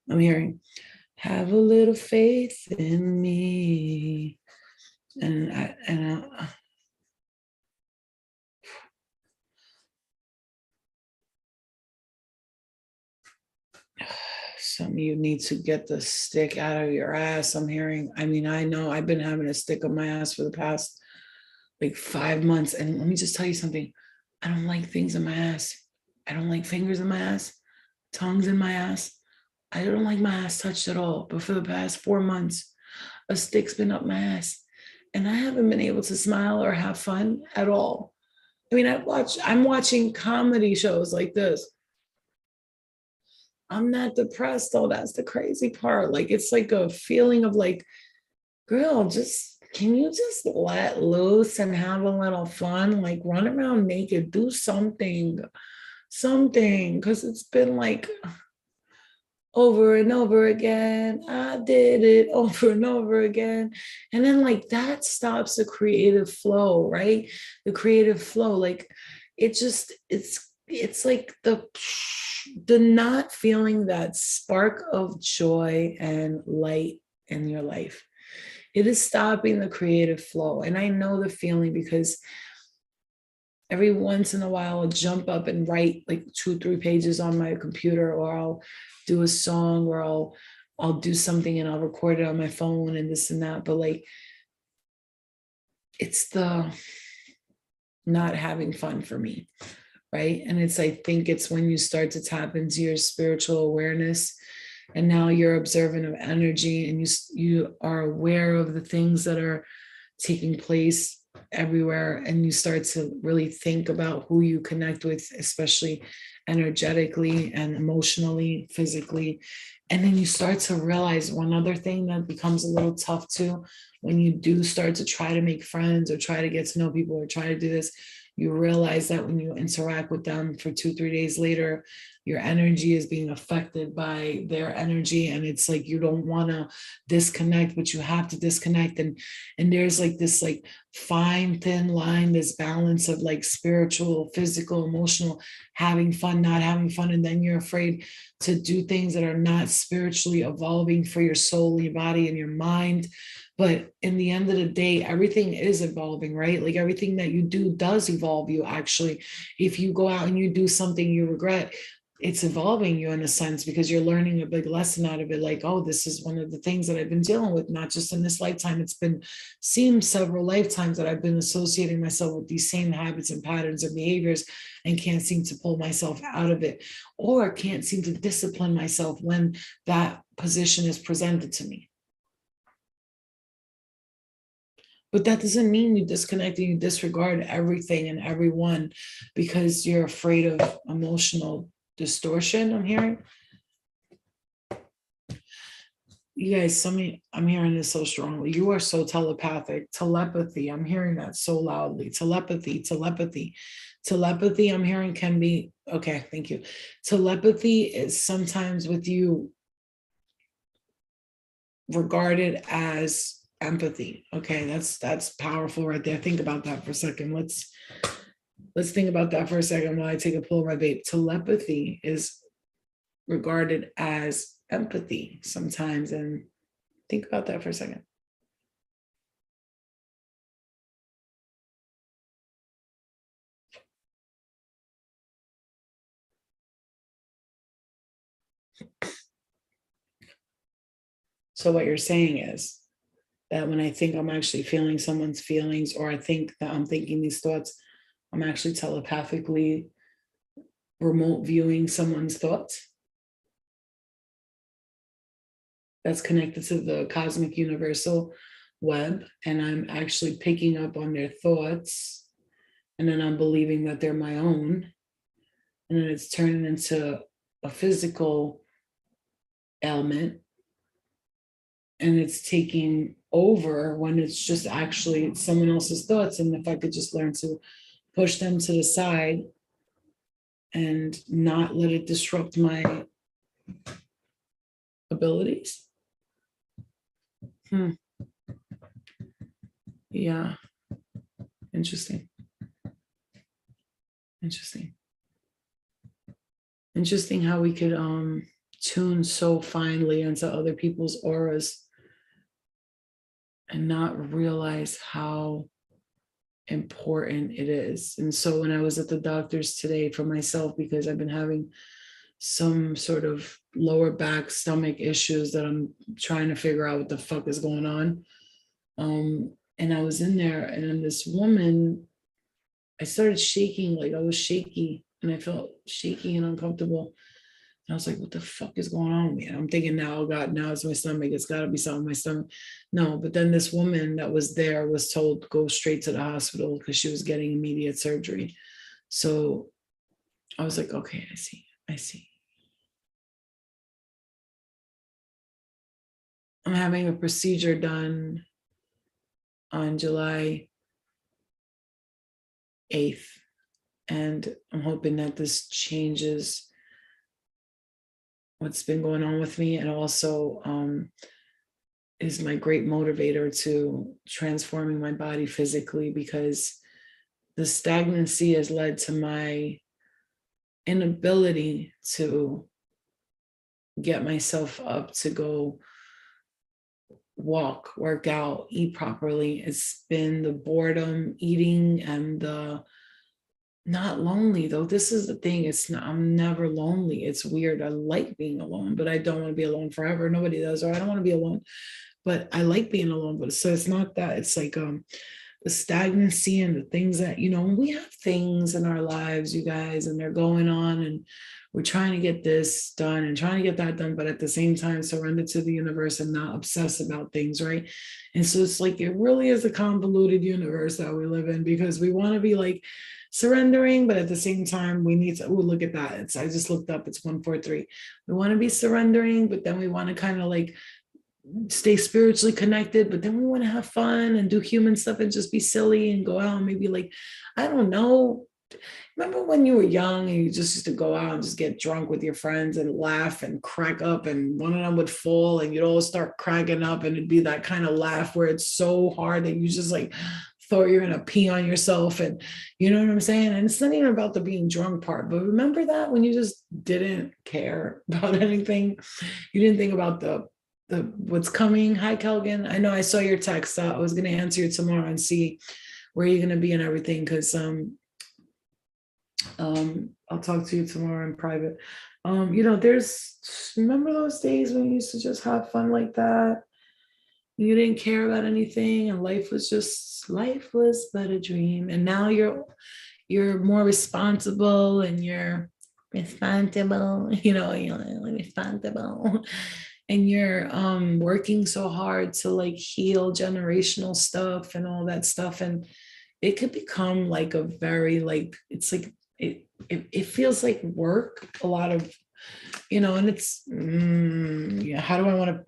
I'm hearing, have a little faith in me. And some of you need to get the stick out of your ass. I'm hearing, I know I've been having a stick up my ass for the past like 5 months. And let me just tell you something. I don't like things in my ass. I don't like fingers in my ass, tongues in my ass. I don't like my ass touched at all. But for the past 4 months, a stick's been up my ass. And I haven't been able to smile or have fun at all. I'm watching comedy shows like this. I'm not depressed though. That's the crazy part. Like, it's like a feeling of like, girl, just can you just let loose and have a little fun? Like run around naked, do something, because it's been like over and over again. I did it over and over again. And then like that stops the creative flow, right? The creative flow, like it's like the not feeling that spark of joy and light in your life. It is stopping the creative flow. And I know the feeling because every once in a while I'll jump up and write like 2 or 3 pages on my computer, or I'll do a song, or I'll do something and I'll record it on my phone and this and that. But like it's the not having fun for me, right? And it's, I think it's when you start to tap into your spiritual awareness, and now you're observant of energy, and you are aware of the things that are taking place everywhere, and you start to really think about who you connect with, especially energetically and emotionally, physically. And then you start to realize one other thing that becomes a little tough too, when you do start to try to make friends or try to get to know people or try to do this, you realize that when you interact with them for 2 or 3 days later, your energy is being affected by their energy. And it's like you don't want to disconnect, but you have to disconnect. And there's like this like fine thin line, this balance of like spiritual, physical, emotional, having fun, not having fun. And then you're afraid to do things that are not spiritually evolving for your soul, your body, and your mind. But in the end of the day, everything is evolving, right? Like everything that you do does evolve you. Actually, if you go out and you do something you regret, it's evolving you in a sense, because you're learning a big lesson out of it. Like, oh, this is one of the things that I've been dealing with, not just in this lifetime. It's been seems several lifetimes that I've been associating myself with these same habits and patterns of behaviors, and can't seem to pull myself out of it, or can't seem to discipline myself when that position is presented to me. But that doesn't mean you disconnect and you disregard everything and everyone because you're afraid of emotional distortion. I'm hearing. You guys, I'm hearing this so strongly. You are so telepathic. Telepathy. I'm hearing that so loudly. Telepathy. I'm hearing can be, okay, thank you. Telepathy is sometimes with you regarded as empathy. Okay, that's powerful right there. Think about that for a second. Let's think about that for a second while I take a pull of my vape. Telepathy is regarded as empathy sometimes, and think about that for a second. So what you're saying is that when I think I'm actually feeling someone's feelings, or I think that I'm thinking these thoughts, I'm actually telepathically remote viewing someone's thoughts. That's connected to the cosmic universal web, and I'm actually picking up on their thoughts, and then I'm believing that they're my own, and then it's turning into a physical element, and it's taking over when it's just actually someone else's thoughts. And if I could just learn to push them to the side and not let it disrupt my abilities. Yeah. Interesting. Interesting how we could tune so finely into other people's auras and not realize how important it is. And so when I was at the doctor's today for myself, because I've been having some sort of lower back stomach issues that I'm trying to figure out what the fuck is going on. And I was in there, and then this woman, I started shaking, like I was shaky, and I felt shaky and uncomfortable. And I was like, what the fuck is going on with me? And I'm thinking now, oh God, now it's my stomach. It's got to be something in my stomach. No, but then this woman that was there was told go straight to the hospital because she was getting immediate surgery. So I was like, okay, I see. I'm having a procedure done on July 8th. And I'm hoping that this changes what's been going on with me, and also is my great motivator to transforming my body physically, because the stagnancy has led to my inability to get myself up to go walk, work out, eat properly. It's been the boredom, eating, and the not lonely though. This is the thing. It's not, I'm never lonely. It's weird. I like being alone, but I don't want to be alone forever. Nobody does, or I don't want to be alone, but I like being alone. But so it's not that. It's like the stagnancy and the things that, we have things in our lives, you guys, and they're going on, and we're trying to get this done and trying to get that done, but at the same time, surrender to the universe and not obsess about things, right? And so it's like, it really is a convoluted universe that we live in, because we want to be like surrendering, but at the same time, we need to, look at that. I just looked up, it's 143. We want to be surrendering, but then we want to kind of like stay spiritually connected, but then we want to have fun and do human stuff and just be silly and go out and maybe like, I don't know. Remember when you were young and you just used to go out and just get drunk with your friends and laugh and crack up, and one of them would fall and you'd all start cracking up, and it'd be that kind of laugh where it's so hard that you just like thought you're gonna pee on yourself, and you know what I'm saying? And it's not even about the being drunk part, but remember that when you just didn't care about anything, you didn't think about the what's coming. Hi Kelgan, I know I saw your text. I was going to answer you tomorrow and see where you're going to be and everything, because I'll talk to you tomorrow in private. Remember those days when you used to just have fun like that? You didn't care about anything, and life was but a dream. And now you're more responsible, and you're responsible, responsible. And you're working so hard to like heal generational stuff and all that stuff. And it could become like a very like, it's like, it feels like work, a lot of, and it's, how do I want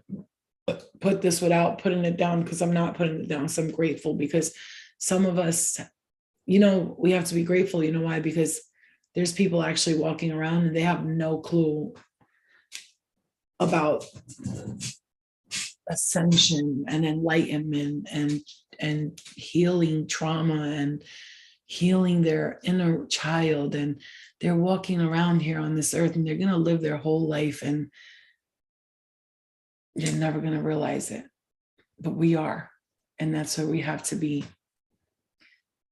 to put this without putting it down? Because I'm not putting it down. So I'm grateful, because some of us, we have to be grateful. You know why? Because there's people actually walking around and they have no clue about ascension and enlightenment and healing trauma and healing their inner child, and they're walking around here on this earth, and they're going to live their whole life, and they're never going to realize it, but we are. And that's why we have to be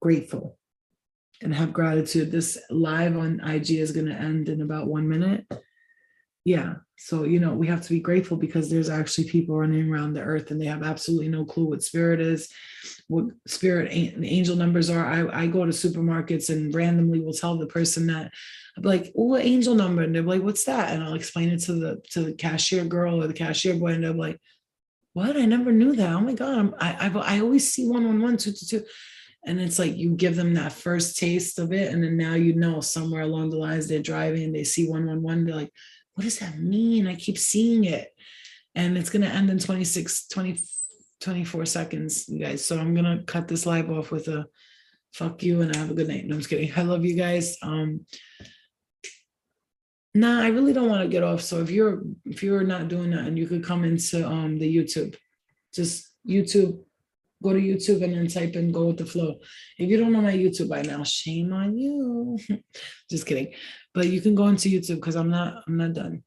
grateful and have gratitude. This live on IG is going to end in about 1 minute. Yeah. So, we have to be grateful, because there's actually people running around the earth and they have absolutely no clue what spirit is, what spirit angel numbers are. I go to supermarkets and randomly will tell the person that, I'll be like, oh, angel number. And they're like, what's that? And I'll explain it to the cashier girl or the cashier boy. And they're like, what? I never knew that. Oh my God. I always see 111, 222. And it's like, you give them that first taste of it. And then now, somewhere along the lines, they're driving, they see 111. They're like, what does that mean? I keep seeing it. And it's going to end in 24 seconds, you guys. So I'm going to cut this live off with a fuck you and have a good night. No, I'm just kidding. I love you guys. Nah, I really don't want to get off. So if you're not doing that, and you could come into the YouTube, just YouTube, go to YouTube and then type in Go With The Flow. If you don't know my YouTube by now, shame on you. Just kidding. But you can go into YouTube, because I'm not done.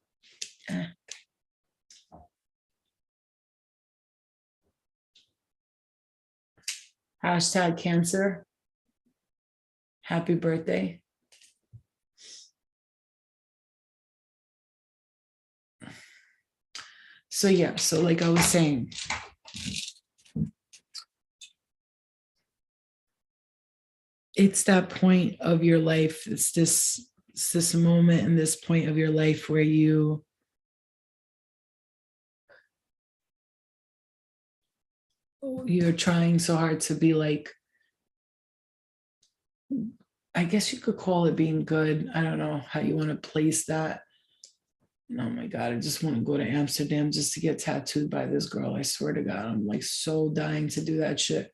Hashtag cancer. Happy birthday. So yeah, so like I was saying, it's that point of your life. It's this moment and this point of your life where you're trying so hard to be like, I guess you could call it being good. I don't know how you want to place that. Oh my God, I just want to go to Amsterdam just to get tattooed by this girl. I swear to God, I'm like so dying to do that shit.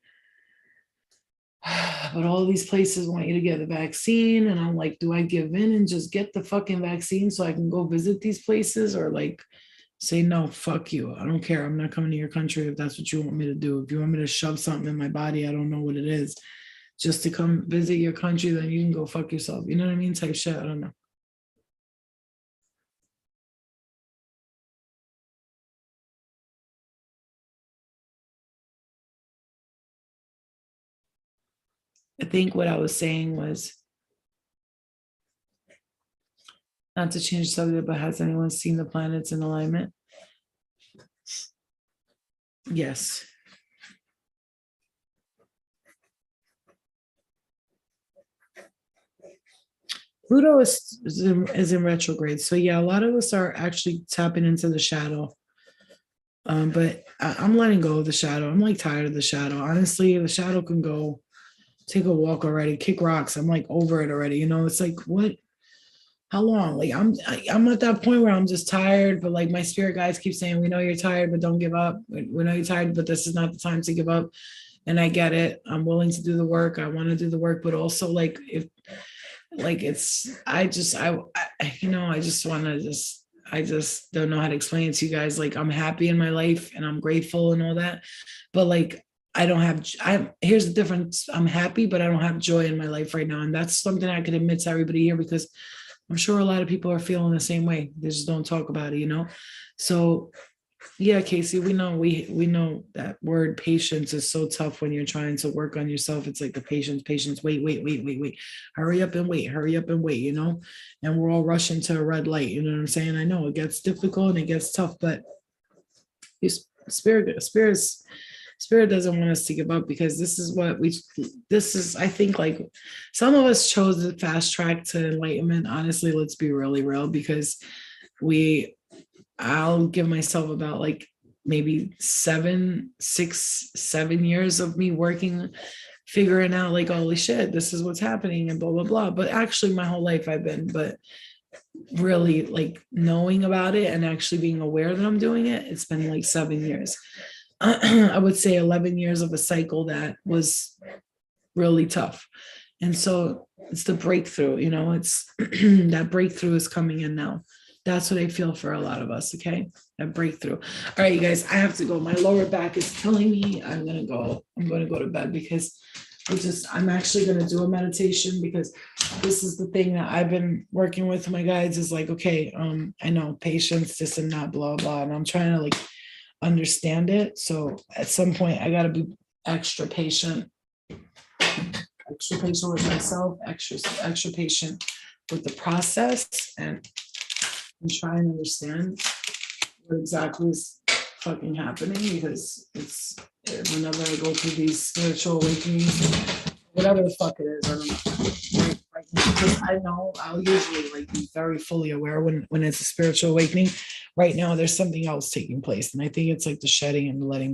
But all these places want you to get the vaccine. And I'm like, do I give in and just get the fucking vaccine so I can go visit these places, or like say, no, fuck you. I don't care. I'm not coming to your country if that's what you want me to do. If you want me to shove something in my body, I don't know what it is, just to come visit your country, then you can go fuck yourself. You know what I mean? Type shit. I don't know. I think what I was saying was, not to change the subject, but has anyone seen the planets in alignment? Yes. Pluto is in retrograde. So yeah, a lot of us are actually tapping into the shadow. But I'm letting go of the shadow. I'm like tired of the shadow. Honestly, the shadow can go take a walk already, kick rocks. I'm like over it already. You know, it's like, what? How long? Like I'm at that point where I'm just tired, but like my spirit guides keep saying, we know you're tired, but don't give up. We know you're tired, but this is not the time to give up. And I get it. I'm willing to do the work. I want to do the work, but also like if like it's I just I you know, I just want to just I just don't know how to explain it to you guys. Like I'm happy in my life and I'm grateful and all that, but like I don't have here's the difference. I'm happy, but I don't have joy in my life right now. And that's something I could admit to everybody here, because I'm sure a lot of people are feeling the same way. They just don't talk about it, you know? So yeah, Casey, we know that word patience is so tough when you're trying to work on yourself. It's like the patience, wait, hurry up and wait, you know? And we're all rushing to a red light, you know what I'm saying? I know it gets difficult and it gets tough, but spirit doesn't want us to give up, because this is, I think, like some of us chose the fast track to enlightenment. Honestly, let's be really real, because I'll give myself about like maybe 7 years of me working, figuring out like, holy shit, this is what's happening and blah, blah, blah. But actually my whole life but really like knowing about it and actually being aware that I'm doing it, it's been like 7 years. I would say 11 years of a cycle that was really tough. And so it's the breakthrough, you know, it's that breakthrough is coming in now. That's what I feel for a lot of us. Okay. That breakthrough. All right, you guys, I have to go. My lower back is killing me. I'm going to go to bed, because I'm actually going to do a meditation, because this is the thing that I've been working with my guides is like, okay, I know patience, this and that, blah, blah. And I'm trying to like understand it. So at some point I got to be extra patient with myself, extra patient with the process, and try and understand what exactly is fucking happening, because it's whenever I go through these spiritual awakenings, whatever the fuck it is, I don't know. Because I know I'll usually like be very fully aware when it's a spiritual awakening. Right now, there's something else taking place, and I think it's like the shedding and the letting go.